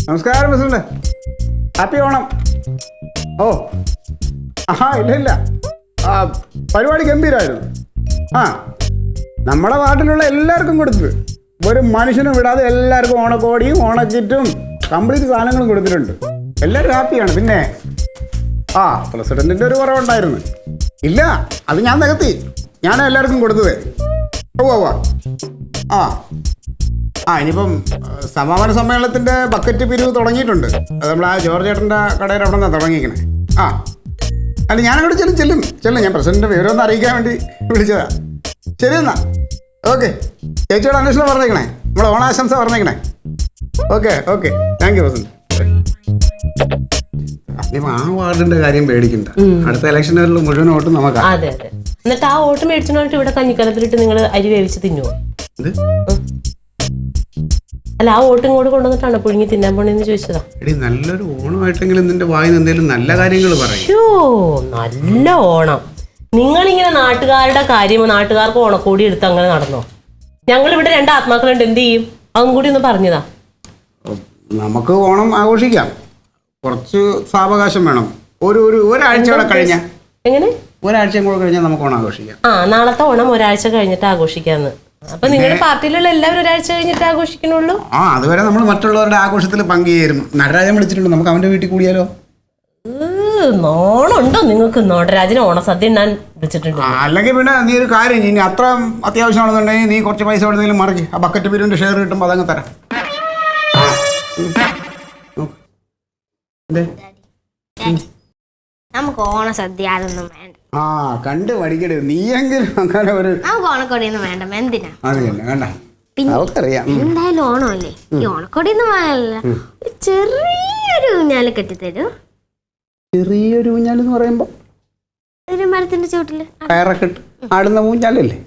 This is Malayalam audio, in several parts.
നമസ്കാരം പ്രസിഡന്റ്. ഹാപ്പി ഓണം. ഓ ഇല്ല പരിപാടി ഗംഭീരമായിരുന്നു. നമ്മുടെ വാർഡിലുള്ള എല്ലാവർക്കും കൊടുത്തത്, ഒരു മനുഷ്യനും വിടാതെ എല്ലാവർക്കും ഓണക്കോടിയും ഓണക്കിറ്റും കംപ്ലീറ്റ് സാധനങ്ങളും കൊടുത്തിട്ടുണ്ട്. എല്ലാവരും ഹാപ്പിയാണ്. പിന്നെ പ്രസിഡന്റിൻ്റെ ഒരു കുറവുണ്ടായിരുന്നു. ഇല്ല, അത് ഞാൻ നികത്തി. ഞാൻ എല്ലാവർക്കും കൊടുത്തത്. ഇനിയിപ്പം സമാപന സമ്മേളനത്തിൻ്റെ ബക്കറ്റ് പിരിവ് തുടങ്ങിയിട്ടുണ്ട്. അത് നമ്മൾ ജോർജ് ചേട്ടൻ്റെ കടയിൽ അവിടെ നിന്നാണ് തുടങ്ങിയിരിക്കണേ. അല്ല ഞാനങ്ങോട്ട് ചെല്ലും. ഞാൻ പ്രസിഡന്റിൻ്റെ വിവരമൊന്ന് അറിയിക്കാൻ വേണ്ടി വിളിച്ചതാ. ശരി എന്നാ, ഓക്കെ. ചേച്ചിയോട് അന്വേഷണം പറഞ്ഞേക്കണേ, നമ്മളെ ഓണാശംസ പറഞ്ഞേക്കണേ. Okay thank you president. ഇനിയിപ്പോൾ ആ വാർഡിൻ്റെ കാര്യം പേടിക്കണ്ട. അടുത്ത ഇലക്ഷനുകളിൽ മുഴുവൻ വോട്ട് നമുക്കാണ്. അതെ. എന്നിട്ട് ആ വോട്ട് മേടിച്ചിട്ട് ഇവിടെ കഞ്ഞിക്കലത്തിലിട്ട് നിങ്ങൾ അരി വേവിച്ച് തിന്നുവോ? അല്ല, ആ വോട്ട് ഇങ്ങോട്ട് കൊണ്ടുവന്നിട്ടാണ് പുഴുങ്ങി തിന്നാൻ പോണെന്ന് ചോദിച്ചതാ. നല്ലൊരു ഓണമായിട്ടെങ്കിലും നിന്റെ വായിന്ന് എന്തെങ്കിലും നല്ല കാര്യങ്ങൾ പറയും. നല്ല ഓണം. നിങ്ങളിങ്ങനെ നാട്ടുകാരുടെ കാര്യം, നാട്ടുകാർക്ക് ഓണക്കോടി എടുത്ത് അങ്ങനെ നടന്നോ? ഞങ്ങളിവിടെ 2 ആത്മാക്കളുണ്ട്, എന്ത് ചെയ്യും? അതും കൂടി ഒന്ന് പറഞ്ഞതാ. നമുക്ക് ഓണം ആഘോഷിക്കാം, കുറച്ച് സാവകാശം വേണം. ഒരാഴ്ച കൂടെ കഴിഞ്ഞാൽ. എങ്ങനെ? ഒരാഴ്ചയും കൂടെ കഴിഞ്ഞാൽ നമുക്ക് ഓണം ആഘോഷിക്കാം. നാളത്തെ ഓണം ഒരാഴ്ച കഴിഞ്ഞിട്ട് ആഘോഷിക്കാന്ന്. അപ്പൊ നിങ്ങളുടെ പാർട്ടിയിലുള്ള എല്ലാവരും ഒരാഴ്ച കഴിഞ്ഞിട്ട് ആഘോഷിക്കണുള്ളൂ. അതുവരെ നമ്മൾ മറ്റുള്ളവരുടെ ആഘോഷത്തിൽ പങ്കുചേരും. നടരാജൻ വിളിച്ചിട്ടുണ്ട്, നമുക്ക് അവന്റെ വീട്ടിൽ കൂടിയാലോ? നോണുണ്ടോ നിങ്ങൾക്ക്? നടരാജന് ഓണസദ്യ ഉണ്ണാൻ വിളിച്ചിട്ടുണ്ട്. അല്ലെങ്കിൽ പിന്നെ നീ ഒരു കാര്യം, ഇനി അത്ര അത്യാവശ്യമാണെന്നുണ്ടെങ്കിൽ നീ കുറച്ച് പൈസ എവിടെയെങ്കിലും മറിക്ക്. ആ ബക്കറ്റ് പിരിവിന്റെ ഷെയർ കിട്ടുമ്പോൾ അതങ്ങ് തരാം. നമുക്ക് ഓണസദ്യ അതൊന്നും വേണ്ട. കണ്ട് പഠിക്കരുത് നീയെങ്കിലും അങ്ങനെ ഒരു. നമുക്ക് ഓണക്കോടിയൊന്നും വേണ്ട. എന്തിനാ? അത് തന്നെ വേണ്ട. എന്തായാലും ഓണമല്ലേ, ഈ ഓണക്കോടിയൊന്നും വേണ്ട. ചെറിയൊരു ഊഞ്ഞാല് കെട്ടിത്തരൂ. ചെറിയൊരു ഊഞ്ഞാലെന്ന് പറയുമ്പോ ഒരു മരത്തിന്റെ ചുവട്ടില് കയറൊക്കെ ഇട്ട് ആടുന്ന ഊഞ്ഞാലല്ലേ?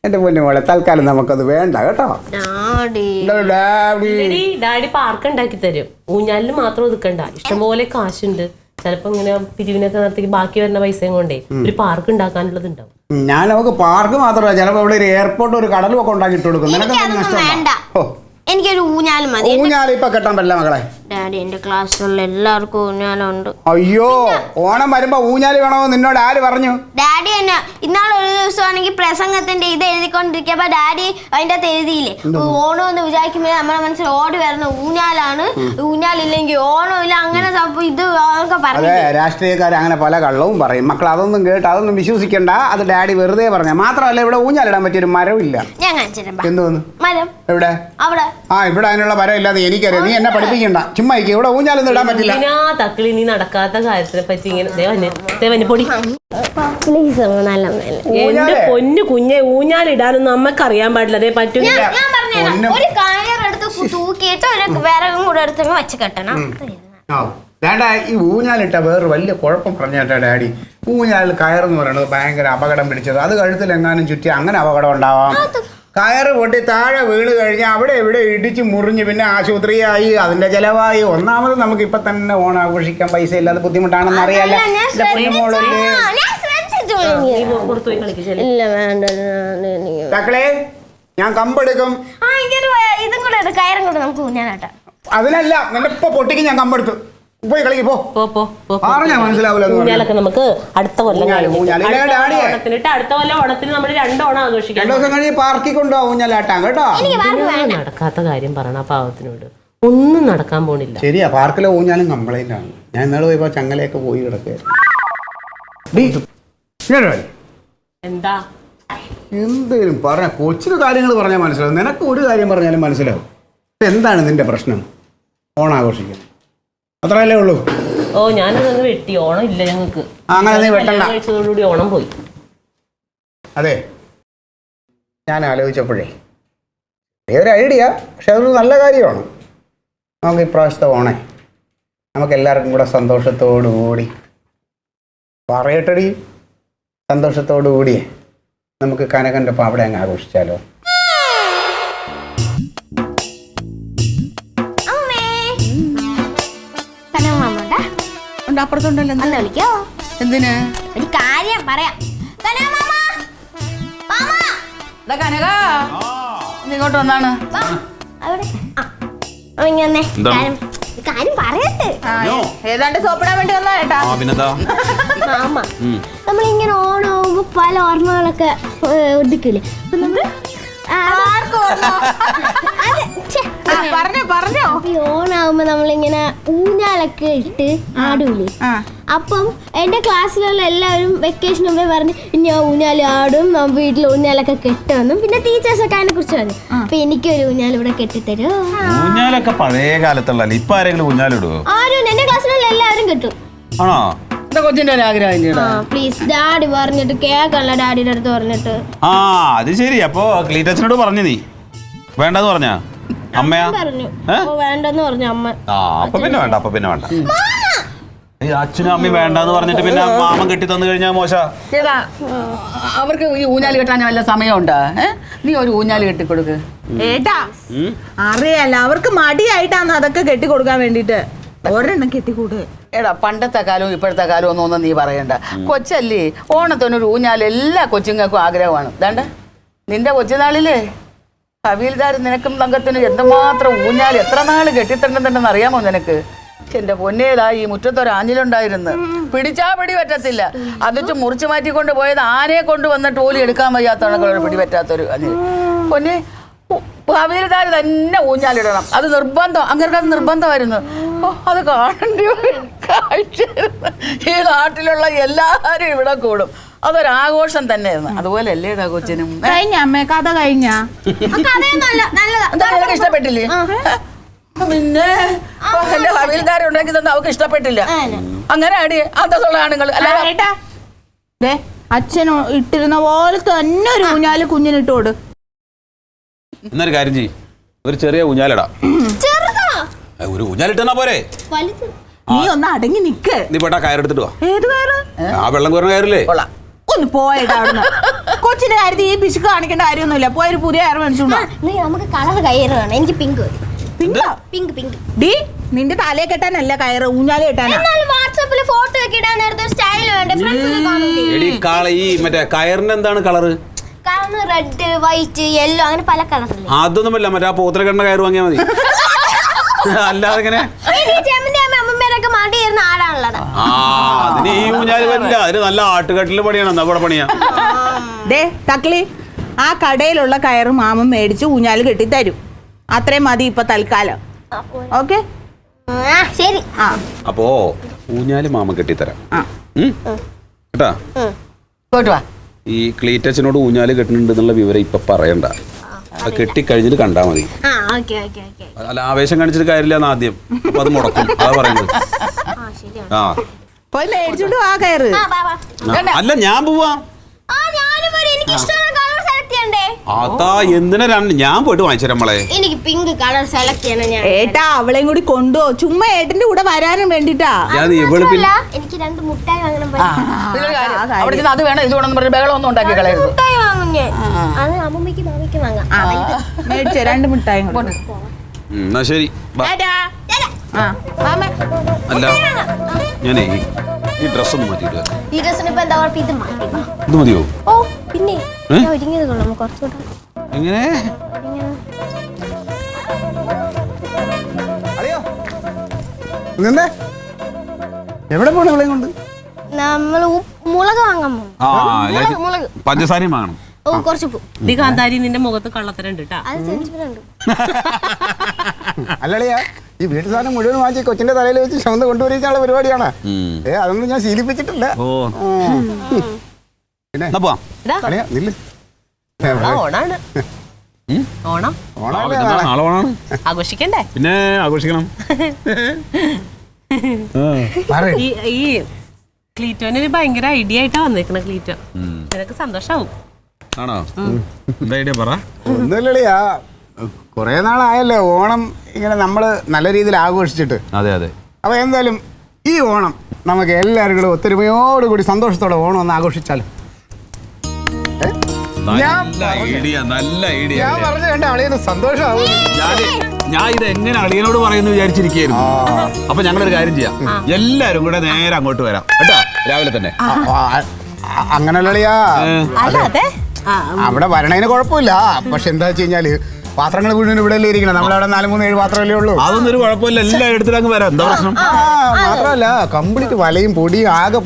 എന്റെ പൊന്നു മോളെ, തൽക്കാലം നമുക്കത് വേണ്ട കേട്ടോ. ഡാഡി പാർക്ക് ഉണ്ടാക്കി തരും. ഊഞ്ഞാലിന് മാത്രം ഒതുക്കണ്ട, ഇഷ്ടംപോലെ കാശുണ്ട്. ചിലപ്പോ ഇങ്ങനെ പിരിവിനൊക്കെ നടത്തി ബാക്കി വരുന്ന പൈസയും കൊണ്ടേ ഒരു പാർക്ക് ഉണ്ടാക്കാനുള്ളത് ഉണ്ടാവും. ഞാൻ നമുക്ക് പാർക്ക് മാത്രമല്ല, ചിലപ്പോ ഇവിടെ ഒരു എയർപോർട്ട്, ഒരു കടലും ഒക്കെ ഉണ്ടാക്കി ഇട്ട് കൊടുക്കും. എനിക്കൊരു ഊഞ്ഞാൽ മതി. ഊഞ്ഞാൽ ഇപ്പൊ കെട്ടാൻ പറ്റില്ല മകളെ. ഡാഡി, എന്റെ ക്ലാസ്സിലുള്ള എല്ലാവർക്കും ഊഞ്ഞാലുണ്ട്. അയ്യോ, ഓണം വരുമ്പോ ഊഞ്ഞാല് വേണമെന്ന് നിന്നോട് ആര് പറഞ്ഞു? ഡാഡി തന്നെ ഇന്നാളൊരു ദിവസമാണെങ്കിൽ പ്രസംഗത്തിന്റെ ഇത് എഴുതിക്കൊണ്ടിരിക്കുമ്പോ ഡാഡി അതിന്റെ അകത്ത് എഴുതിയില്ലേ, ഓണം എന്ന് വിചാരിക്കുമ്പോ നമ്മുടെ മനസ്സിൽ ഓടി വരുന്ന ഊഞ്ഞാലാണ്, ഊഞ്ഞാലില്ലെങ്കിൽ ഓണം ഇല്ല, അങ്ങനെ ഇത് പറഞ്ഞു. രാഷ്ട്രീയക്കാർ അങ്ങനെ പല കള്ളവും പറയും മക്കൾ. അതൊന്നും കേട്ട് അതൊന്നും വിശ്വസിക്കണ്ട. അത് ഡാഡി വെറുതെ പറഞ്ഞ. മാത്രമല്ല ഇവിടെ ഊഞ്ഞാലിടാൻ പറ്റിയൊരു മരമില്ല. ഞാൻ കാണിച്ചിട്ടുണ്ട്. എന്തോന്ന് മരം? എവിടെ? അവിടെ. ഇവിടെ അതിനുള്ള മരം ഇല്ലാതെ എനിക്കറിയാം. നീ എന്നെ പഠിപ്പിക്കണ്ട. ചുമ്മാ ഇവിടെ ഊഞ്ഞാലൊന്നും ഇടാൻ പറ്റില്ല. തക്കളി, നീ നടക്കാത്ത കാര്യത്തിനെ പറ്റി ഇങ്ങനെ പൊടി. എന്റെ പൊന്നു കുഞ്ഞെ, ഊഞ്ഞാലിടാനൊന്നും അമ്മക്ക് അറിയാൻ പാടില്ല. അതേ പറ്റൂല. ഒരു കയറെടുത്ത് തൂക്കിയിട്ട് ഒരു വിറകും കൂടെ എടുത്ത് വെച്ച് കെട്ടണം. ഈ ഊഞ്ഞാലിട്ട വേറൊരു വലിയ കുഴപ്പം പറഞ്ഞേട്ടാ ഡാഡി. ഊഞ്ഞാലിൽ കയറെന്ന് പറയുന്നത് ഭയങ്കര അപകടം പിടിച്ചത്. അത് കഴുത്തിലെങ്ങാനും ചുറ്റി അങ്ങനെ അപകടം ഉണ്ടാവാം. കയറ് പൊട്ടി താഴെ വീണ് കഴിഞ്ഞാൽ അവിടെ ഇവിടെ ഇടിച്ച് മുറിഞ്ഞ് പിന്നെ ആശുപത്രിയായി, അതിന്റെ ചെലവായി. ഒന്നാമത് നമുക്ക് ഇപ്പൊ തന്നെ ഓണം ആഘോഷിക്കാൻ പൈസ ഇല്ലാതെ ബുദ്ധിമുട്ടാണെന്ന് അറിയാലോ. തക്കളെ, ഞാൻ കമ്പെടുക്കും. അതിനല്ല, നിന്നെ ഇപ്പൊ പൊട്ടിക്ക് ഞാൻ കമ്പെടുത്തു. പോയി കളിക്ക്, ഊഞ്ഞാലൊക്കെ നമുക്ക് അടുത്ത കൊല്ലം അടുത്ത കൊല്ലം ഓണത്തിന് നമ്മൾ 2 ഓണം ആഘോഷിക്കാം. 2 ദിവസം കഴിഞ്ഞ് പാർക്കിൽ കൊണ്ടുപോകും ഊഞ്ഞാലാട്ടാം കേട്ടോ. നടക്കാത്ത കാര്യം പറയണ പാവത്തിനോട്. ഒന്നും നടക്കാൻ പോണില്ല. ശരിയാ, പാർക്കിലെ ഊഞ്ഞാലും കംപ്ലൈന്റ് ആണ്. ഞാൻ ഇന്നലെ പോയപ്പോ ചങ്ങലയൊക്കെ പോയി കിടക്കുകയായിരുന്നു. എന്താ എന്തേലും പറഞ്ഞ കൊച്ചിന് കാര്യങ്ങൾ പറഞ്ഞാൽ മനസ്സിലാവും. നിനക്ക് ഒരു കാര്യം പറഞ്ഞാലും മനസ്സിലാവും. എന്താണ് നിന്റെ പ്രശ്നം? ഓണാഘോഷിക്കുന്നത് അത്രയല്ലേ ഉള്ളൂ. ഞാനതൊന്ന് വെട്ടി. ഓണം ഇല്ല ഞങ്ങൾക്ക്. അങ്ങനെ നീ വെട്ടണ്ട. കഴിച്ചതോടുകൂടി ഓണം പോയി. അതെ, ഞാൻ ആലോചിച്ചപ്പോഴേ ഒരു ഐഡിയ, പക്ഷെ അതൊരു നല്ല കാര്യമാണ്. നമുക്ക് ഇപ്രാവശ്യത്തെ ഓണേ നമുക്ക് എല്ലാവർക്കും കൂടെ സന്തോഷത്തോടു കൂടി പറയട്ടടി, സന്തോഷത്തോടു കൂടിയേ നമുക്ക് കനകൻ്റെ ഒപ്പം അവിടെ അങ്ങ് ആഘോഷിച്ചാലോ? അപ്പുറത്തുണ്ടല്ലോ, വിളിക്കോ? എന്തിന്? ഒരു കാര്യം പറയാം. കനക, ഇങ്ങോട്ട് വന്നാണ്. കാര്യം പറയട്ടെ. ഏതാണ്ട് സോപ്പിടാൻ വേണ്ടി വന്നാ ഏട്ടാ. പിന്നെന്താ മാമ, നമ്മളിങ്ങനെ ഓണാവുമ്പോ പല ഓർമ്മകളൊക്കെ ഒതുക്കില്ലേ? അപ്പൊ നമ്മള് പറഞ്ഞോ. ഈ ഓണാവുമ്പോ നമ്മളിങ്ങനെ ഊഞ്ഞാലൊക്കെ ഇട്ട് ആടൂലേ? അപ്പം എന്റെ ക്ലാസ്സിലുള്ള എല്ലാവരും വെക്കേഷൻ മുമ്പേ പറഞ്ഞ് ഇനി ഊഞ്ഞാൽ ആടും, നമ്മൾ വീട്ടിൽ ഊഞ്ഞാലൊക്കെ കെട്ടുമെന്നും പിന്നെ ടീച്ചേഴ്സ് ഒക്കെ അതിനെ കുറിച്ച് പറഞ്ഞു. അപ്പൊ എനിക്കൊരു ഊഞ്ഞാൽ ഇവിടെ കെട്ടിത്തരോ? ഊഞ്ഞാലൊക്കെ പഴയ കാലത്തുള്ള ഇപ്പൊ ആരെങ്കിലും ഊഞ്ഞാലിടുവോ? ആരും എന്റെ ക്ലാസ്സിലുള്ള എല്ലാവരും കെട്ടും. ആണോ? കൊച്ചിന്റെ ഒരു ആഗ്രഹം. പ്ലീസ് ഡാഡി പറഞ്ഞിട്ട് കേക്കല്ല, ഡാഡിയുടെ അടുത്ത് പറഞ്ഞിട്ട്. ആ അത് ശരി. അപ്പൊ ക്ലീറ്റച്ചനോട് പറഞ്ഞു നീ വേണ്ടെന്ന് പറഞ്ഞാ? അമ്മയാ പറഞ്ഞു വേണ്ടെന്ന് പറഞ്ഞു അമ്മ. അപ്പൊ പിന്നെ വേണ്ട. അച്ഛനും അമ്മയും വേണ്ടെന്ന് പറഞ്ഞിട്ട് പിന്നെ മാമൻ കെട്ടി തന്നു കഴിഞ്ഞാൽ മോശ. അവർക്ക് ഈ ഊഞ്ഞാല് കെട്ടാൻ വല്ല സമയമുണ്ടാ? നീ ഒരു ഊഞ്ഞാല് കെട്ടിക്കൊടുക്ക് ഏട്ടാ. അറിയാല്ല, അവർക്ക് മടിയായിട്ടാന്ന് അതൊക്കെ കെട്ടിക്കൊടുക്കാൻ വേണ്ടിട്ട് ഒരെണ്ണം കെട്ടിക്കൂട്. എടാ, പണ്ടത്തെ കാലവും ഇപ്പോഴത്തെ കാലവും ഒന്നും നീ പറയണ്ട. കൊച്ചല്ലേ, ഓണത്തിനൊരു ഊഞ്ഞാല് എല്ലാ കൊച്ചുങ്ങൾക്കും ആഗ്രഹമാണ്. ദാണ്ട നിന്റെ കൊച്ചുനാളിലേ കവിൽദാർ നിനക്കും തങ്കത്തിനും എന്തുമാത്രം ഊഞ്ഞാൽ എത്ര നാള് കെട്ടിത്തണ്ടെന്നുണ്ടെന്ന് അറിയാമോ നിനക്ക്? എന്റെ പൊന്നേതാ ഈ മുറ്റത്തൊരാഞ്ഞിലുണ്ടായിരുന്നു, പിടിച്ചാ പിടി പറ്റത്തില്ല. അതിച്ച് മുറിച്ചു മാറ്റിക്കൊണ്ട് പോയത് ആനയെ കൊണ്ടുവന്നിട്ട് ഓലി എടുക്കാൻ വയ്യാത്തവണക്കളൊരു പിടി പറ്റാത്തൊരു അഞ്ഞിൽ. പൊന്നെ കവിൽദാർ തന്നെ ഊഞ്ഞാലിടണം, അത് നിർബന്ധം. അങ്ങനെ അത് നിർബന്ധമായിരുന്നു. ഓ, അത് കാണേണ്ടി കാഴ്ചയായിരുന്നു. ഈ നാട്ടിലുള്ള എല്ലാരും ഇവിടെ കൂടും, അതൊരാഘോഷം തന്നെയായിരുന്നു. അതുപോലെ അല്ലേടാ കൊച്ചിനും. കഴിഞ്ഞ അമ്മേ, കഥ കഴിഞ്ഞ നിനക്ക് ഇഷ്ടപ്പെട്ടില്ലേ? പിന്നെ എന്റെ കവിൽദാരം ഉണ്ടാക്കി തന്നെ അവർക്ക് ഇഷ്ടപ്പെട്ടില്ല. അങ്ങനെ അടി അന്തസ്സുള്ള ആണുങ്ങൾ അല്ലാതെ അച്ഛൻ ഇട്ടിരുന്ന പോലെ തന്നെ ഒരു ഊഞ്ഞാല് കുഞ്ഞിനിട്ട് കൊടു. എന്നൊരു കാര്യം ചെയ്യ്, ഒരു ചെറിയ ഊഞ്ഞാലിടാ. ഒരു ഊഞ്ഞാലിട്ടാ പോരെ? നീ ഒന്ന് അടങ്ങി നിക്ക്. നീ പോട്ടാ കയറെടുത്തിട്ട് വാ. ഏത് കയറ്? ആ വെള്ളം കുറഞ്ഞ കയറില്ലേ? ഒന്ന് പോയടാ അവിടുന്ന്. കൊച്ചിന്റെ കാര്യത്തിൽ ഈ പിശുക്ക് കാണിക്കേണ്ട കാര്യമൊന്നുമില്ല. പോയൊരു പുതിയ കയറ് മേടിച്ചോണ്ടോ. നമുക്ക് കളർ കയറ് വേണം. എനിക്ക് പിങ്ക് പിങ്ക് ഡി നിന്റെ തലയെ കെട്ടാനല്ല കയറ്, ഊഞ്ഞാല് കെട്ടാനാ. വാട്സാപ്പിൽ ഫോട്ടോ ഒക്കെ ഇടാൻ നേരത്തെ ഒരു സ്റ്റൈൽ വേണ്ടേ? ഈ മറ്റേ കയറിന് എന്താണ് colour? Colour red, white, yellow, അങ്ങനെ പല കളറില്. അതൊന്നുമല്ല, മറ്റേ ആ പോത്തിനെ കണ്ട കയറ് വാങ്ങിയാൽ മതി. അല്ലാതെ ഇങ്ങനെ അമ്മമ്മേരൊക്കെ മാട്ടിയിരുന്ന ആടാണുള്ളത്. അതിന് ഈ ഊഞ്ഞാല് പറ്റില്ല, അതിന് നല്ല ആട്ടുകട്ടില് പണിയാണ്. എന്താ ഇവിടെ പണിയാ? ദേ തക്കളി, ആ കടയിലുള്ള കയറ് മാമൻ മേടിച്ച് ഊഞ്ഞാല് കെട്ടി തരും. അത്രയും മതി ഇപ്പൊ തൽക്കാലം. ഓക്കെ ശരി. അപ്പോ ഊഞ്ഞാല് മാമ കെട്ടിത്തരാം കേട്ടാ. പോയിട്ട് വാ. ഈ ക്ലീറ്റച്ചനോട് ഊഞ്ഞാല് കെട്ടുന്നുണ്ട് എന്നുള്ള വിവരം ഇപ്പൊ പറയണ്ട. കെട്ടിക്കഴിഞ്ഞിട്ട് കണ്ടാ മതി. അല്ല ആവേശം കാണിച്ചിട്ട് കാര്യമില്ല ആദ്യം. അപ്പൊ അത് മുടക്കും. അതാ പറയുന്നത്. ആ പോയി മേടിച്ചോണ്ട് വാ കയറ്. അല്ല ഞാൻ പോവാ. അതാ എന്തിനാ ഞാൻ പോയിട്ട് വാങ്ങിച്ചു നമ്മളെ. എനിക്ക് പിങ്ക് കളർ സെലക്ട് ചെയ്യണം. ഏട്ടാ അവളെയും കൂടി കൊണ്ടോ, ചുമ്മാ ഏട്ടന്റെ കൂടെ വരാനും വേണ്ടിട്ടാ. എനിക്ക് 2 മുട്ടായി വാങ്ങണം. അവിടെ ചെന്ന് അത് വേണം ഇത് വേണം പറഞ്ഞ് ബഹളമൊന്നും ഉണ്ടാക്കി കളയരുത്. മുട്ടായി വാങ്ങും ഞാൻ. അത് അമ്മമ്മയ്ക്ക് മാമിക്ക് വാങ്ങാം. മേടിച്ചോ 2 മുട്ടായി കൊണ്ട്. എന്നാ ശരി. അല്ല ഞാനേ ഈ ഡ്രസ് ഒന്ന് മാറ്റിയിട്ട്. ഈ ഡ്രസ്സിന് ഇപ്പൊ എന്താ കുഴപ്പം? ഇത് മാറ്റി. ഇത് മതിയോ? ഓ പിന്നെ ഒരുങ്ങിയത് കൊള്ളാം കുറച്ചുകൂടെ. എങ്ങനെ? എവിടെ പോണ ഇവളെയും കൊണ്ട്? നമ്മള് മുളക് വാങ്ങാൻ പോകും. പഞ്ചസാരയും വാങ്ങണം. ഓ കുറച്ച് നീ കാന്താരി, നിന്റെ മുഖത്ത് കള്ളത്തരണ്ട് കേട്ടാ. അത് സെൻസിബിളുണ്ട്. അല്ലളിയാ, ഈ വീട്ടു സാധനം മുഴുവൻ വാങ്ങിച്ച് കൊച്ചിന്റെ തലയിൽ വെച്ച് ചുമന്ന് കൊണ്ടുവരിക്കാനുള്ള പരിപാടിയാണ്. അതൊന്നും ഞാൻ ശീലിപ്പിച്ചിട്ടില്ല. പിന്നെ അളിയാ നില്ല്. ഓണാണ്. ഓണം നാളെ ഓണാണ്. ആഘോഷിക്കണ്ടേ? പിന്നെ ആഘോഷിക്കണം. ഈ ക്ലീറ്റോന് ഭയങ്കര ഐഡിയ ആയിട്ടാ വന്നേക്കണ. ക്ലീറ്റോ നിനക്ക് സന്തോഷാവും. ആണോ? എന്താ ഐഡിയ പറ. ഒന്നുമില്ലളിയാ, കുറെ നാളായല്ലേ ഓണം ഇങ്ങനെ നമ്മള് നല്ല രീതിയിൽ ആഘോഷിച്ചിട്ട്. അതെ അതെ. അപ്പൊ എന്തായാലും ഈ ഓണം നമുക്ക് എല്ലാവരും കൂടെ ഒത്തൊരുമയോടുകൂടി സന്തോഷത്തോടെ ഓണം ഒന്ന് ആഘോഷിച്ചാലും. നല്ല ഐഡിയ. ഞാൻ പറഞ്ഞു വേണ്ട അളിയന് സന്തോഷമാവും. ഞാൻ ഇത് എങ്ങനെ അളിയനോട് പറയുന്നു വിചാരിച്ചിരിക്കുന്നു. അപ്പൊ ഞങ്ങളൊരു കാര്യം ചെയ്യാം, എല്ലാരും കൂടെ നേരെ അങ്ങോട്ട് വരാം കേട്ടോ, രാവിലെ തന്നെ. അങ്ങനല്ലളിയാ, അവിടെ വരണതിന് കുഴപ്പമില്ല. പക്ഷെ എന്താ വെച്ച് കഴിഞ്ഞാല് പാത്രങ്ങൾ വീടിന് ഇവിടെ അല്ലേ ഇരിക്കണം. നമ്മളവിടെ 4-3-7 പാത്രമല്ലേ ഉള്ളൂ. അതൊന്നും ഒരു കുഴപ്പമില്ല, എല്ലാം എടുത്തിട്ടങ്ങ് വരാം. എന്താ പ്രശ്നം? മാത്രമല്ല കംപ്ലീറ്റ് വലയും പൊടിയും ആകെ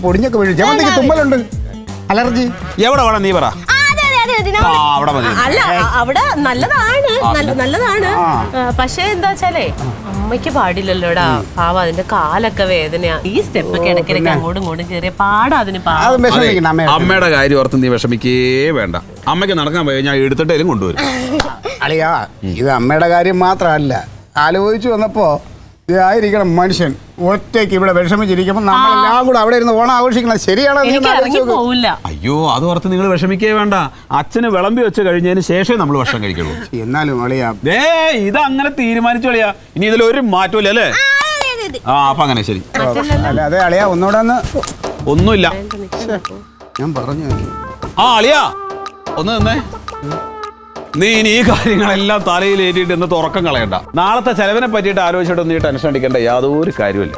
പൊടിഞ്ഞൊക്കെ വീഴും. ജമന്തിക്ക് തുമ്മലുണ്ട്, അലർജി. എവിടെ വേണം നീ പറ. അവിടെ മതി. അല്ല അവിടെ നല്ലതാണ്, നല്ലതാണ്. പക്ഷെ എന്താ വെച്ചാലേ അമ്മയ്ക്ക് പാടില്ലല്ലോടാ. പാവ അതിന്റെ കാലൊക്കെ വേദനയാ. ഈ സ്റ്റെപ്പൊക്കെ ഇടയ്ക്കിടയ്ക്ക് അങ്ങോട്ടും ഇങ്ങോട്ടും ചെറിയ പാടാ അതിന്. അമ്മയുടെ കാര്യം ഓർത്ത് നീ വിഷമിക്കേ വേണ്ട. അമ്മയ്ക്ക് നടക്കാൻ പോയി ഞാൻ എടുത്തിട്ടേലും കൊണ്ടുവരും. അളിയാ ഇത് അമ്മയുടെ കാര്യം മാത്രമല്ല, ആലോചിച്ചു വന്നപ്പോ ഇതായിരിക്കണം മനുഷ്യൻ ഒറ്റയ്ക്ക് ഇവിടെ വിഷമിച്ചിരിക്കുമ്പോൾ നമ്മളെല്ലാം കൂടെ അവിടെ ഇരുന്ന് ഓണം ആഘോഷിക്കണം. ശരിയാണോ? അയ്യോ അത് ഓർത്ത് നിങ്ങൾ വിഷമിക്കേ വേണ്ട. അച്ഛന് വിളമ്പി വെച്ച് കഴിഞ്ഞതിന് ശേഷമേ നമ്മൾ ഭക്ഷണം കഴിക്കുള്ളൂ. എന്നാലും അളിയാ ഇത് അങ്ങനെ തീരുമാനിച്ചു കളിയാ. ഇനി ഇതിലൊരു മാറ്റമില്ല അല്ലേ? അപ്പൊ അങ്ങനെ ശരി. അല്ല അതെ അളിയാ ഒന്നുകൂടെ ഒന്നുമില്ല ഞാൻ പറഞ്ഞു. അളിയാ ഒന്ന് നിന്നേ. നീ ഇനി ഈ കാര്യങ്ങളെല്ലാം തലയിൽ ഏറ്റിട്ട് ഇന്ന് തുറക്കം കളയണ്ട. നാളത്തെ ചെലവിനെ പറ്റിയിട്ട് ആലോചിച്ചിട്ടൊന്നും നീ ടെൻഷൻ അടിക്കേണ്ട യാതൊരു കാര്യമില്ല.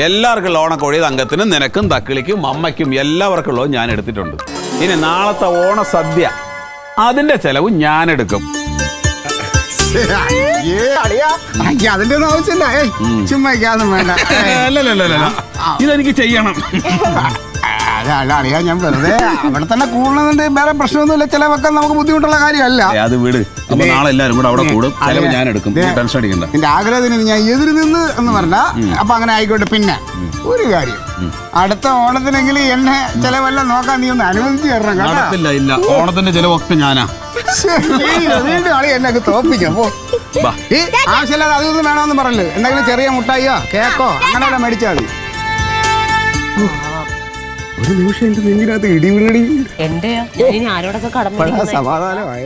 എല്ലാവർക്കും ഓണക്കോഴി തങ്കത്തിനും നിനക്കും തക്കിളിക്കും അമ്മയ്ക്കും എല്ലാവർക്കും ഉള്ളത് ഞാൻ എടുത്തിട്ടുണ്ട്. ഇനി നാളത്തെ ഓണസദ്യ അതിന്റെ ചെലവ് ഞാൻ എടുക്കും. അതിന്റെ ഒന്നും ആവശ്യമില്ല. ചുമ്മാ വേണ്ട. ഇതെനിക്ക് ചെയ്യണം. അല്ല അറിയാം, ഞാൻ വെറുതെ അവിടെ തന്നെ കൂടുന്നുണ്ട്. വേറെ പ്രശ്നമൊന്നുമില്ല. ചിലവൊക്കെ നമുക്ക് ബുദ്ധിമുട്ടുള്ള കാര്യമല്ല. അത് വീട്. അപ്പൊ നാളെ എല്ലാവരും കൂടെ അവിടെ കൂടും. ചിലവ് ഞാൻ എടുക്കും. ടെൻഷൻ അടിക്കണ്ട. എന്റെ ആഗ്രഹത്തിന് ഞാൻ എതിര് നിന്ന് എന്ന് പറഞ്ഞ അപ്പൊ അങ്ങനെ ആയിക്കോട്ടെ. പിന്നെ ഒരു കാര്യം, അടുത്ത ഓണത്തിനെങ്കിലും എന്നെ ചിലവെല്ലാം നോക്കാൻ നീ ഒന്ന് അനുവദിച്ചു തരണം കേട്ടോ. ഇല്ല ഓണത്തിന്റെ ചിലവൊക്കെ ഞാനാ. വീണ്ടും ആളി എന്നെ തോപ്പിക്കാം. ആവശ്യമില്ലാതെ അതൊന്നും വേണമെന്ന് പറഞ്ഞില്ല. എന്തെങ്കിലും ചെറിയ മുട്ടായിയോ കേക്കോ അങ്ങനെയല്ല മേടിച്ചാൽ മതി. ഒരു നിമിഷം എന്റെ നെഞ്ചിനകത്ത് ഇടിപിടി ആരോടൊക്കെ കടന്നു സമാധാനമായ